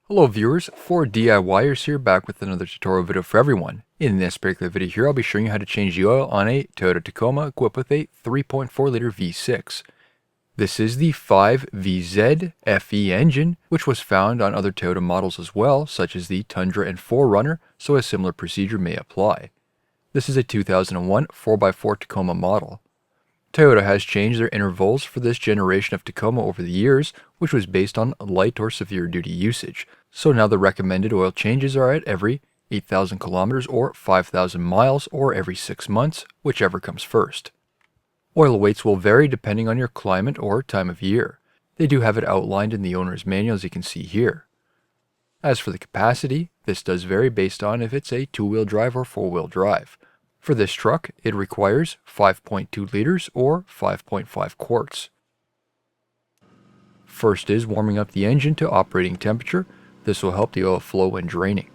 Hello viewers, 4DIYers here, back with another tutorial video for everyone. In this particular video here, I'll be showing you how to change the oil on a Toyota Tacoma equipped with a 3.4 liter V6. This is the 5VZ FE engine, which was found on other Toyota models as well, such as the Tundra and 4Runner, so a similar procedure may apply. This is a 2001 4x4 Tacoma model. Toyota has changed their intervals for this generation of Tacoma over the years, which was based on light or severe duty usage. So now the recommended oil changes are at every 8,000 kilometers or 5,000 miles or every 6 months, whichever comes first. Oil weights will vary depending on your climate or time of year. They do have it outlined in the owner's manual, as you can see here. As for the capacity, this does vary based on if it's a two-wheel drive or four-wheel drive. For this truck, it requires 5.2 liters or 5.5 quarts. First is warming up the engine to operating temperature. This will help the oil flow when draining.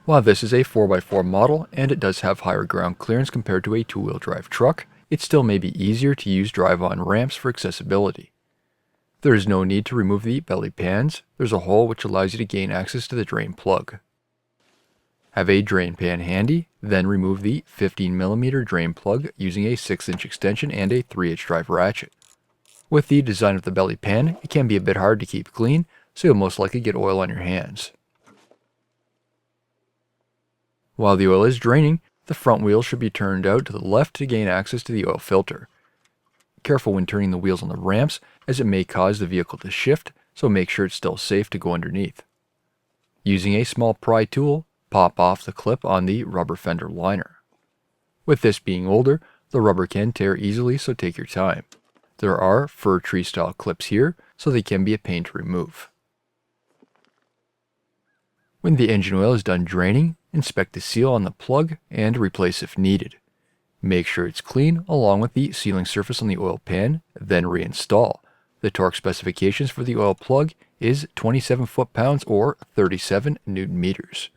While this is a 4x4 model and it does have higher ground clearance compared to a two-wheel drive truck, it still may be easier to use drive-on ramps for accessibility. There is no need to remove the belly pans. There's a hole which allows you to gain access to the drain plug. Have a drain pan handy, then remove the 15mm drain plug using a 6-inch extension and a 3-inch drive ratchet. With the design of the belly pan, it can be a bit hard to keep clean, so you'll most likely get oil on your hands. While the oil is draining, the front wheel should be turned out to the left to gain access to the oil filter. Careful when turning the wheels on the ramps, as it may cause the vehicle to shift, so make sure it's still safe to go underneath. Using a small pry tool, pop off the clip on the rubber fender liner. With this being older, the rubber can tear easily, so take your time. There are fir tree style clips here, so they can be a pain to remove. When the engine oil is done draining, inspect the seal on the plug and replace if needed. Make sure it's clean along with the sealing surface on the oil pan, then reinstall. The torque specifications for the oil plug is 27 foot-pounds or 37 newton meters.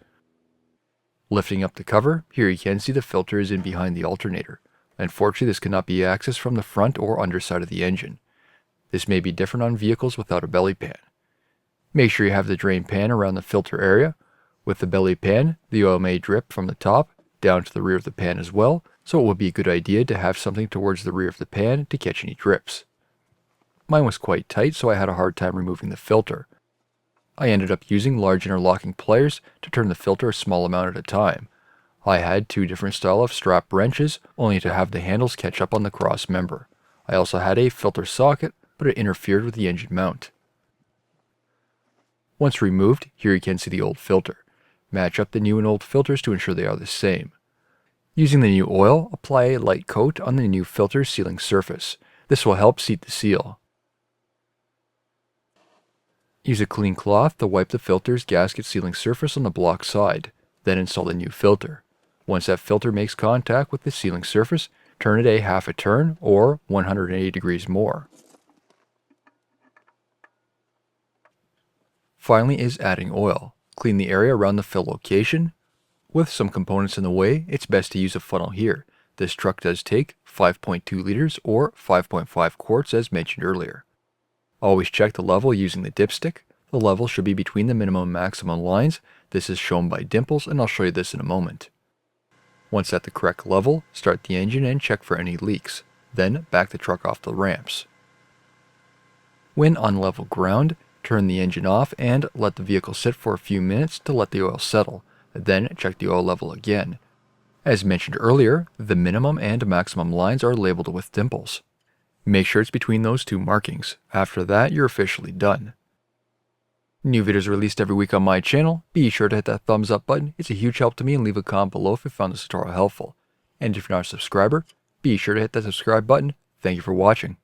Lifting up the cover, here you can see the filter is in behind the alternator. Unfortunately, this cannot be accessed from the front or underside of the engine. This may be different on vehicles without a belly pan. Make sure you have the drain pan around the filter area. With the belly pan, the oil may drip from the top down to the rear of the pan as well, so it would be a good idea to have something towards the rear of the pan to catch any drips. Mine was quite tight, so I had a hard time removing the filter. I ended up using large interlocking pliers to turn the filter a small amount at a time. I had two different style of strap wrenches, only to have the handles catch up on the cross member. I also had a filter socket, but it interfered with the engine mount. Once removed, here you can see the old filter. Match up the new and old filters to ensure they are the same. Using the new oil, apply a light coat on the new filter sealing surface. This will help seat the seal. Use a clean cloth to wipe the filter's gasket sealing surface on the block side, then install the new filter. Once that filter makes contact with the sealing surface, turn it a half a turn or 180 degrees more. Finally is adding oil. Clean the area around the fill location. With some components in the way, it's best to use a funnel here. This truck does take 5.2 liters or 5.5 quarts as mentioned earlier. Always check the level using the dipstick. The level should be between the minimum and maximum lines. This is shown by dimples, and I'll show you this in a moment. Once at the correct level, start the engine and check for any leaks. Then back the truck off the ramps. When on level ground, turn the engine off and let the vehicle sit for a few minutes to let the oil settle. Then check the oil level again. As mentioned earlier, the minimum and maximum lines are labeled with dimples. Make sure it's between those two markings. After that, you're officially done. New videos are released every week on my channel. Be sure to hit that thumbs up button. It's a huge help to me, and leave a comment below if you found this tutorial helpful. And if you're not a subscriber, be sure to hit that subscribe button. Thank you for watching.